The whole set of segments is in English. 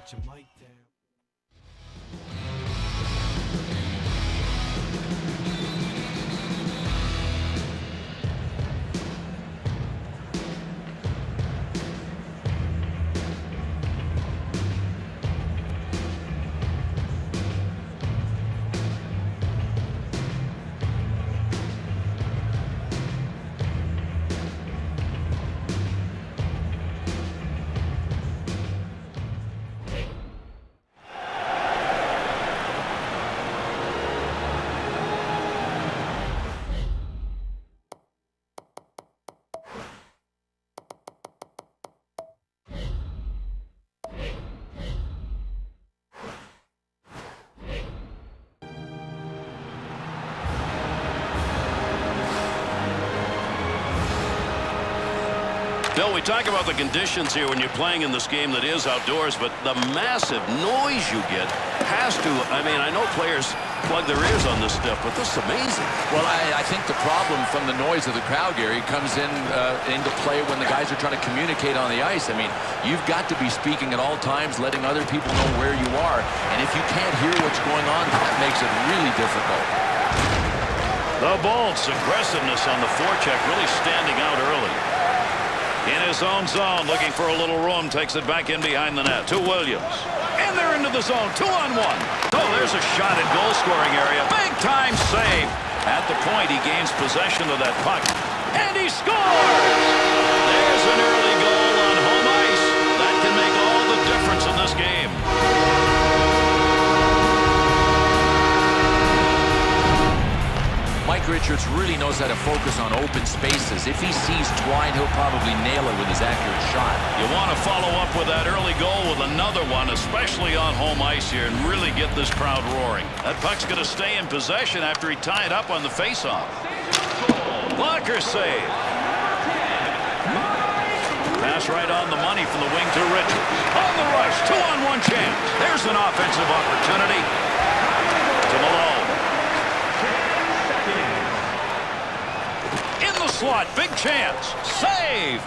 Put your mic down. Bill, we talk about the conditions here when you're playing in this game that is outdoors, but the massive noise you get has to, I mean, I know players plug their ears on this stuff, but this is amazing. Well, I think the problem from the noise of the crowd, Gary, comes into play when the guys are trying to communicate on the ice. I mean, you've got to be speaking at all times, letting other people know where you are, and if you can't hear what's going on, that makes it really difficult. The Bolts' aggressiveness on the forecheck really standing out early. In his own zone, looking for a little room, takes it back in behind the net to Williams. And they're into the zone, 2-on-1. Oh, there's a shot at goal-scoring area. Big-time save. At the point, he gains possession of that puck. And he scores! There's an early goal on home ice. That can make all the difference in this game. Mike Richards really knows how to focus on open spaces. If he sees Twine, he'll probably nail it with his accurate shot. You want to follow up with that early goal with another one, especially on home ice here, and really get this crowd roaring. That puck's going to stay in possession after he tied up on the faceoff. Blocker save. Pass right on the money from the wing to Richards. On the rush, 2-on-1 chance. There's an offensive opportunity to Malone. Slot, big chance, save,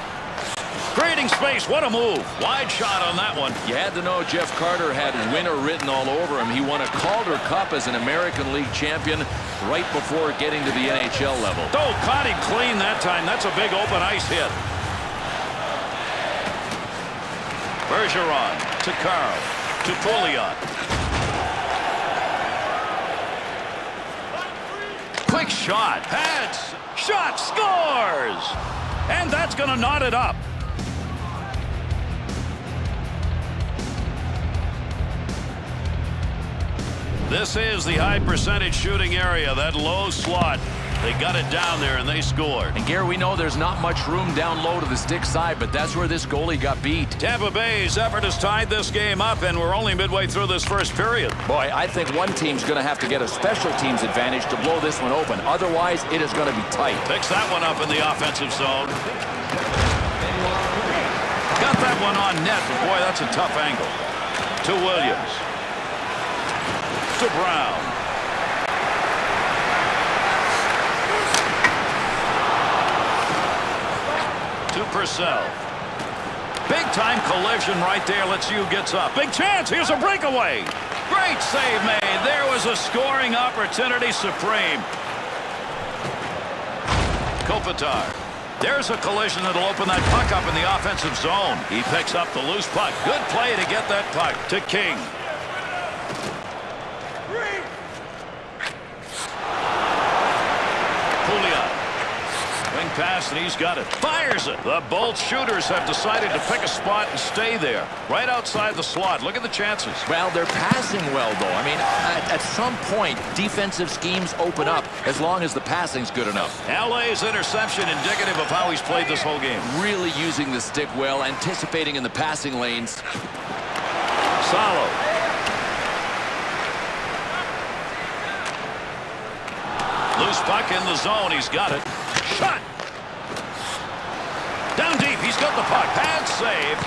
creating space. What a move. Wide shot on that one. You had to know Jeff Carter had winner written all over him. He won a Calder Cup as an American League champion right before getting to the NHL level. Oh, caught him clean that time. That's a big open ice hit. Bergeron to Carl to Pouliot. Quick shot, pads. Shot, scores! And that's going to knot it up. This is the high percentage shooting area, that low slot. They got it down there and they scored. And Gary, we know there's not much room down low to the stick side, but that's where this goalie got beat. Tampa Bay's effort has tied this game up, and we're only midway through this first period. Boy, I think one team's going to have to get a special teams advantage to blow this one open. Otherwise, it is going to be tight. Picks that one up in the offensive zone. Got that one on net, but boy, that's a tough angle. To Williams. To Brown. To Purcell. Big-time collision right there. Let's see who gets up. Big chance. Here's a breakaway. Great save made. There was a scoring opportunity supreme. Kopitar. There's a collision that'll open that puck up in the offensive zone. He picks up the loose puck. Good play to get that puck to King. Pass, and he's got it. Fires it. The Bolts shooters have decided to pick a spot and stay there. Right outside the slot. Look at the chances. Well, they're passing well, though. I mean, at some point, defensive schemes open up as long as the passing's good enough. LA's interception indicative of how he's played this whole game. Really using the stick well, anticipating in the passing lanes. Salo. Loose puck in the zone. He's got it. Shot. Down deep, he's got the puck. Pad save.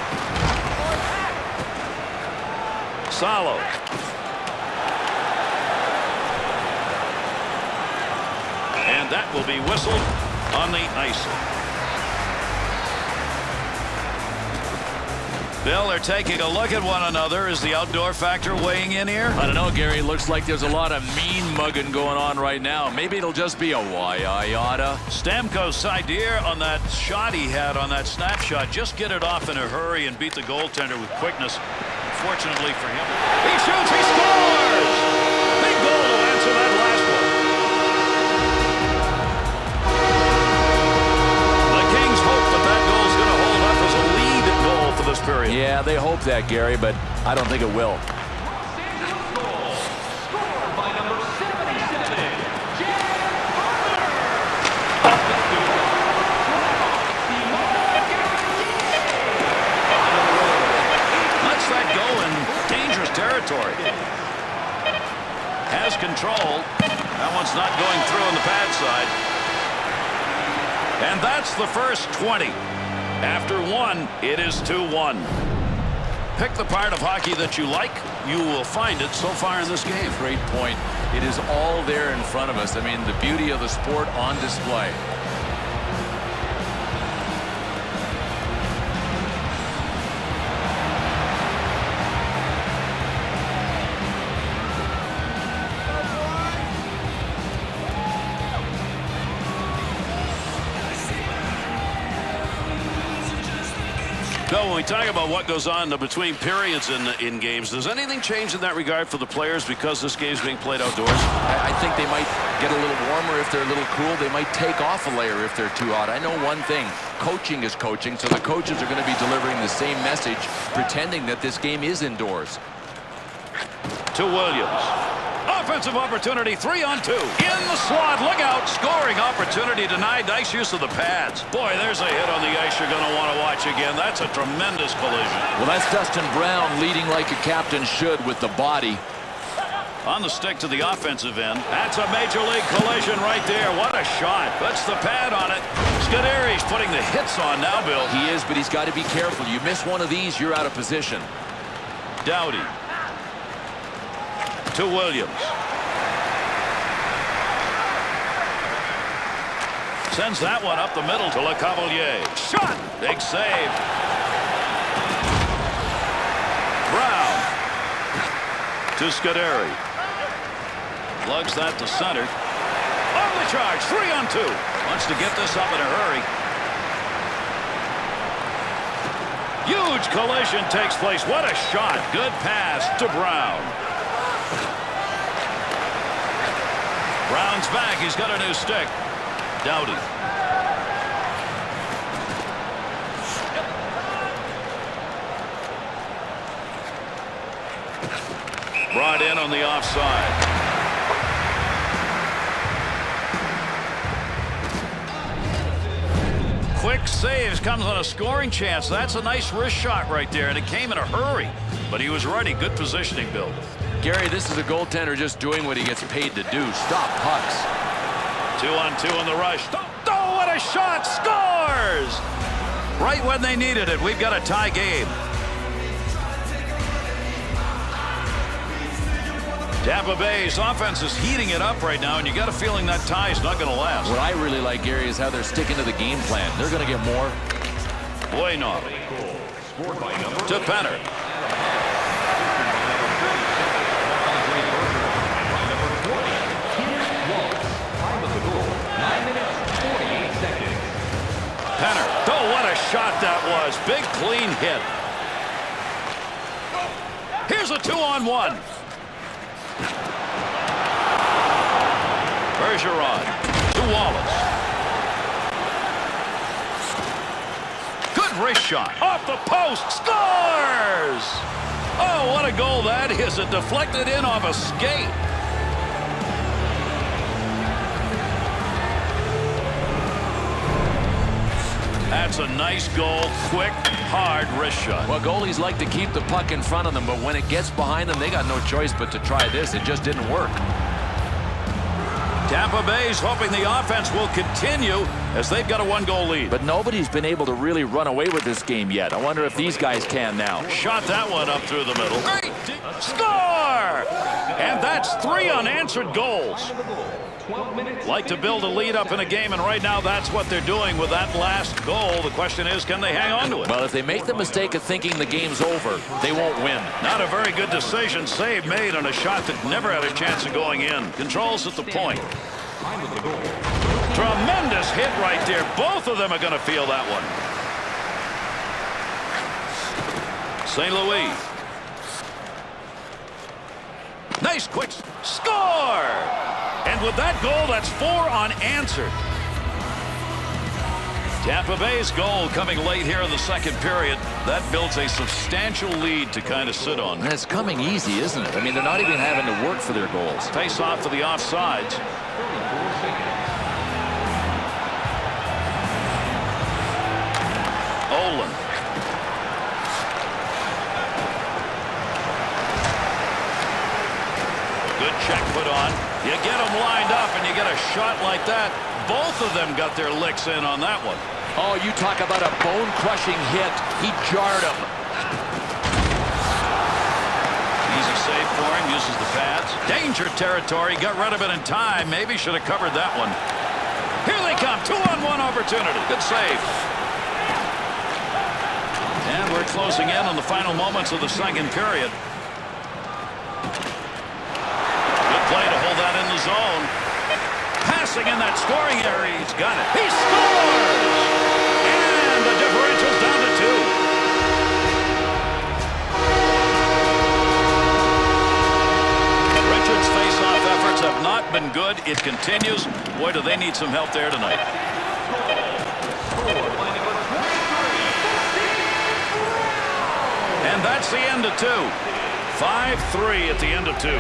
Salo. And that will be whistled on the ice. Bill, they're taking a look at one another. Is the outdoor factor weighing in here? I don't know, Gary. It looks like there's a lot of mean mugging going on right now. Maybe it'll just be a why-I-oughta. Stamkos's idea on that shot he had on that snapshot, just get it off in a hurry and beat the goaltender with quickness. Fortunately for him, he shoots, he scores! Big goal to answer that last one. The Kings hope that that goal is going to hold up as a lead goal for this period. Yeah, they hope that, Gary, but I don't think it will. Territory. Has control. That one's not going through on the pad side. And that's the first 20. After one, it is 2-1. Pick the part of hockey that you like. You will find it so far in this game. Great point. It is all there in front of us. I mean, the beauty of the sport on display. Bill, when we talk about what goes on between periods in games, does anything change in that regard for the players because this game's being played outdoors? I think they might get a little warmer if they're a little cool. They might take off a layer if they're too hot. I know one thing. Coaching is coaching, so the coaches are going to be delivering the same message, pretending that this game is indoors. To Williams. Offensive opportunity, 3-on-2. In the slot, look out. Scoring opportunity denied. Nice use of the pads. Boy, there's a hit on the ice you're going to want to watch again. That's a tremendous collision. Well, that's Dustin Brown leading like a captain should with the body. On the stick to the offensive end. That's a major league collision right there. What a shot. Puts the pad on it. $XRay's putting the hits on now, Bill. He is, but he's got to be careful. You miss one of these, you're out of position. Doughty. To Williams. Sends that one up the middle to LeCavalier. Shot! Big save. Brown. To XRayy. Lugs that to center. On the charge. 3-on-2. Wants to get this up in a hurry. Huge collision takes place. What a shot. Good pass to Brown. Brown's back. He's got a new stick. Doughty. Brought in on the offside. Quick saves, comes on a scoring chance. That's a nice wrist shot right there, and it came in a hurry. But he was ready. Good positioning, Bill. Gary, this is a goaltender just doing what he gets paid to do. Stop pucks. 2-on-2 in the rush. Oh, what a shot! Scores! Right when they needed it. We've got a tie game. Tampa Bay's offense is heating it up right now, and you got a feeling that tie is not going to last. What I really like, Gary, is how they're sticking to the game plan. They're going to get more. Bueno. To Penner. Penner. Oh, what a shot that was. Big, clean hit. Here's a 2-on-1. Bergeron to Wallace. Good wrist shot. Off the post. Scores! Oh, what a goal that is. It deflected in off a skate. That's a nice goal. Quick, hard wrist shot. Well, goalies like to keep the puck in front of them, but when it gets behind them, they got no choice but to try this. It just didn't work. Tampa Bay's hoping the offense will continue as they've got a 1-goal lead. But nobody's been able to really run away with this game yet. I wonder if these guys can now. Shot that one up through the middle. Great! Score! And that's 3 unanswered goals. Like to build a lead up in a game, and right now that's what they're doing with that last goal. The question is, can they hang on to it? Well, if they make the mistake of thinking the game's over, they won't win. Not a very good decision. Save made on a shot that never had a chance of going in. Controls at the point. Tremendous hit right there. Both of them are going to feel that one. St. Louis. Nice quick score. And with that goal, that's 4 unanswered. Tampa Bay's goal coming late here in the second period. That builds a substantial lead to kind of sit on. And it's coming easy, isn't it? I mean, they're not even having to work for their goals. Face off to the offsides. Olin. Good check put on. You get them lined up and you get a shot like that. Both of them got their licks in on that one. Oh, you talk about a bone-crushing hit. He jarred him. Easy save for him. Uses the pads. Danger territory. Got rid of it in time. Maybe should have covered that one. Here they come. 2-on-1 opportunity. Good save. And we're closing in on the final moments of the second period. Play to hold that in the zone. Passing in that scoring area. He's got it. He scores! And the differential's down to 2. Richards' face-off efforts have not been good. It continues. Boy, do they need some help there tonight. And that's the end of 2. 5-3 at the end of 2.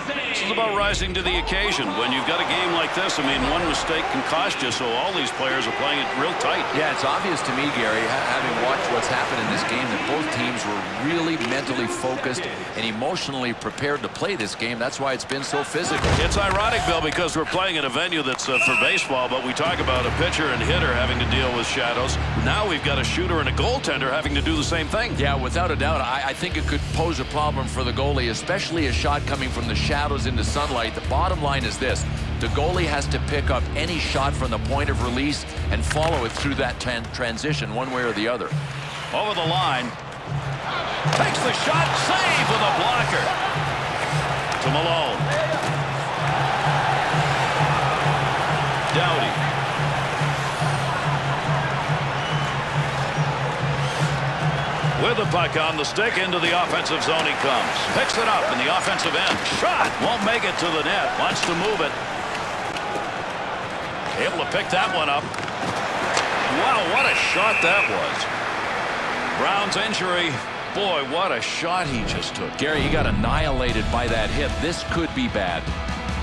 This is about rising to the occasion. When you've got a game like this, I mean, one mistake can cost you, so all these players are playing it real tight. Yeah, it's obvious to me, Gary, having watched what's happened in this game, that both teams were really mentally focused and emotionally prepared to play this game. That's why it's been so physical. It's ironic, Bill, because we're playing at a venue that's for baseball, but we talk about a pitcher and hitter having to deal with shadows. Now we've got a shooter and a goaltender having to do the same thing. Yeah, without a doubt, I think it could pose a problem for the goalie, especially a shot coming from the shadows into sunlight. The bottom line is this: the goalie has to pick up any shot from the point of release and follow it through that transition one way or the other. Over the line. Takes the shot. Save with a blocker. To Malone. Doughty. With the puck on the stick, into the offensive zone he comes. Picks it up in the offensive end. Shot. Won't make it to the net. Wants to move it. Able to pick that one up. Wow, what a shot that was. Brown's injury. Boy, what a shot he just took. Gary, he got annihilated by that hit. This could be bad.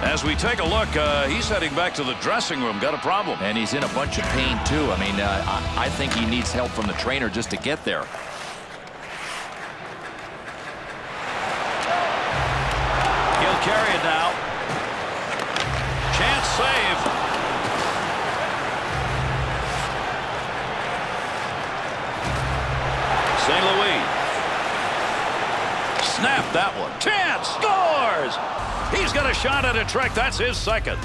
As we take a look, he's heading back to the dressing room. Got a problem. And he's in a bunch of pain, too. I mean, I think he needs help from the trainer just to get there. He'll carry it now. Chance save. St. Louis. Snap that one. Chance scores. He's got a shot at a trick. That's his second.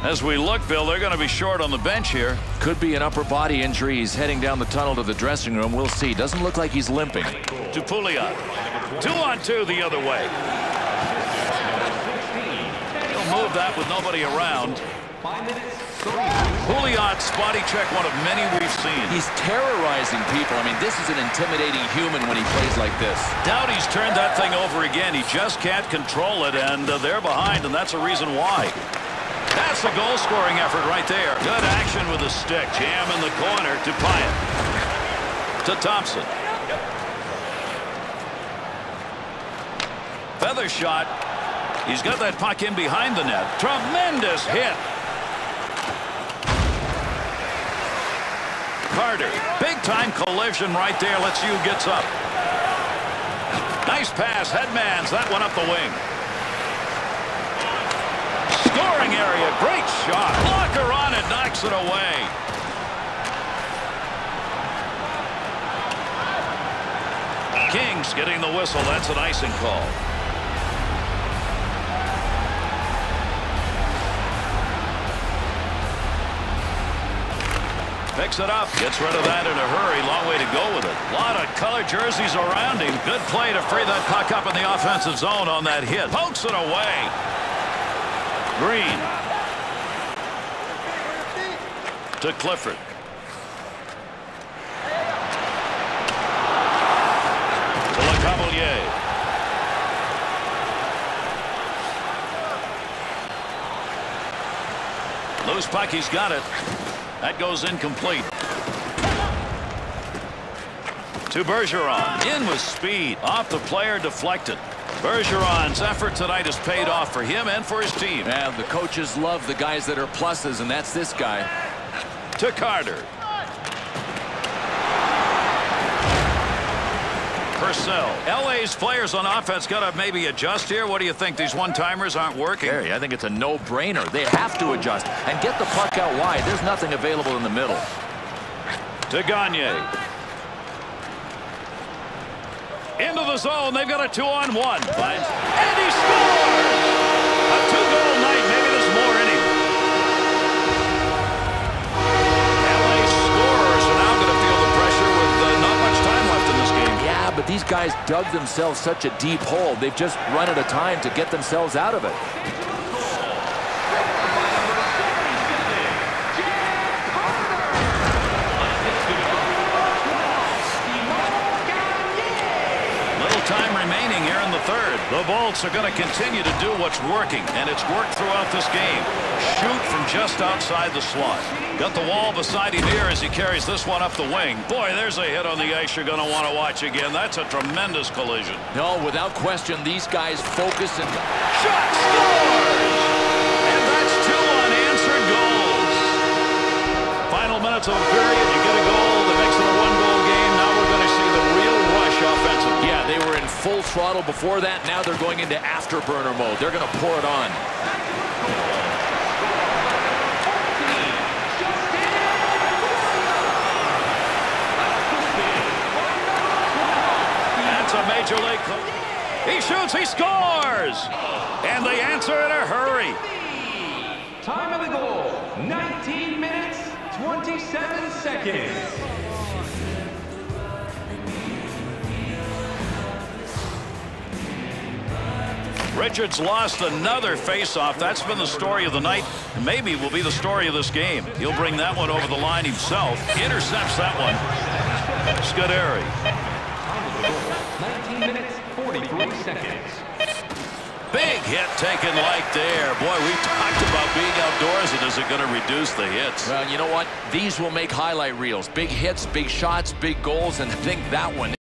As we look, Bill, they're going to be short on the bench here. Could be an upper body injury. He's heading down the tunnel to the dressing room. We'll see. Doesn't look like he's limping. To Pouliot. 2-on-2 the other way. He'll move that with nobody around. Pouliot spotty check, one of many we've seen. He's terrorizing people. I mean, this is an intimidating human when he plays like this. Doughty's turned that thing over again. He just can't control it, and they're behind, and that's a reason why. That's a goal-scoring effort right there. Good action with the stick. Jam in the corner to Pyatt. To Thompson. Feather shot. He's got that puck in behind the net. Tremendous hit. Carter. Big-time collision right there. Let's see who gets up. Nice pass. Headmans that one up the wing. Scoring area. Great shot. Blocker on it. Knocks it away. Kings getting the whistle. That's an icing call. Picks it up. Gets rid of that in a hurry. Long way to go with it. A lot of colored jerseys around him. Good play to free that puck up in the offensive zone on that hit. Pokes it away. Green. To Clifford. To LeCavalier. Loose puck, he's got it. That goes incomplete. To Bergeron. In with speed. Off the player, deflected. Bergeron's effort tonight has paid off for him and for his team. Yeah, the coaches love the guys that are pluses, and that's this guy. To Carter. Purcell. LA's players on offense got to maybe adjust here. What do you think? These one-timers aren't working? Gary, I think it's a no-brainer. They have to adjust and get the puck out wide. There's nothing available in the middle. To Gagne. Into the zone. They've got a 2-on-1. Finds. And he scores! A 2-goal night. Maybe there's more in him. LA scorers are now going to feel the pressure with not much time left in this game. Yeah, but these guys dug themselves such a deep hole. They've just run out of time to get themselves out of it. Time remaining here in the third. The Bolts are going to continue to do what's working, and it's worked throughout this game. Shoot from just outside the slot. Got the wall beside him here as he carries this one up the wing. Boy, there's a hit on the ice you're going to want to watch again. That's a tremendous collision. No, without question, these guys focus and... Shot scores! And that's 2 unanswered goals. Final minutes of the period, you get a goal that makes it a 1-goal game. Now we're going to see the real rush offensively. Yeah, they were in full throttle before that. Now they're going into afterburner mode. They're going to pour it on. That's a major league. He shoots, he scores! And they answer in a hurry. Time of the goal, 19 minutes, 27 seconds. Richards lost another faceoff. That's been the story of the night, and maybe will be the story of this game. He'll bring that one over the line himself. Intercepts that one. Scuderi. 19 minutes, 43 seconds. Big hit taken like there. Boy, we talked about being outdoors, and is it going to reduce the hits? Well, you know what? These will make highlight reels. Big hits, big shots, big goals, and I think that one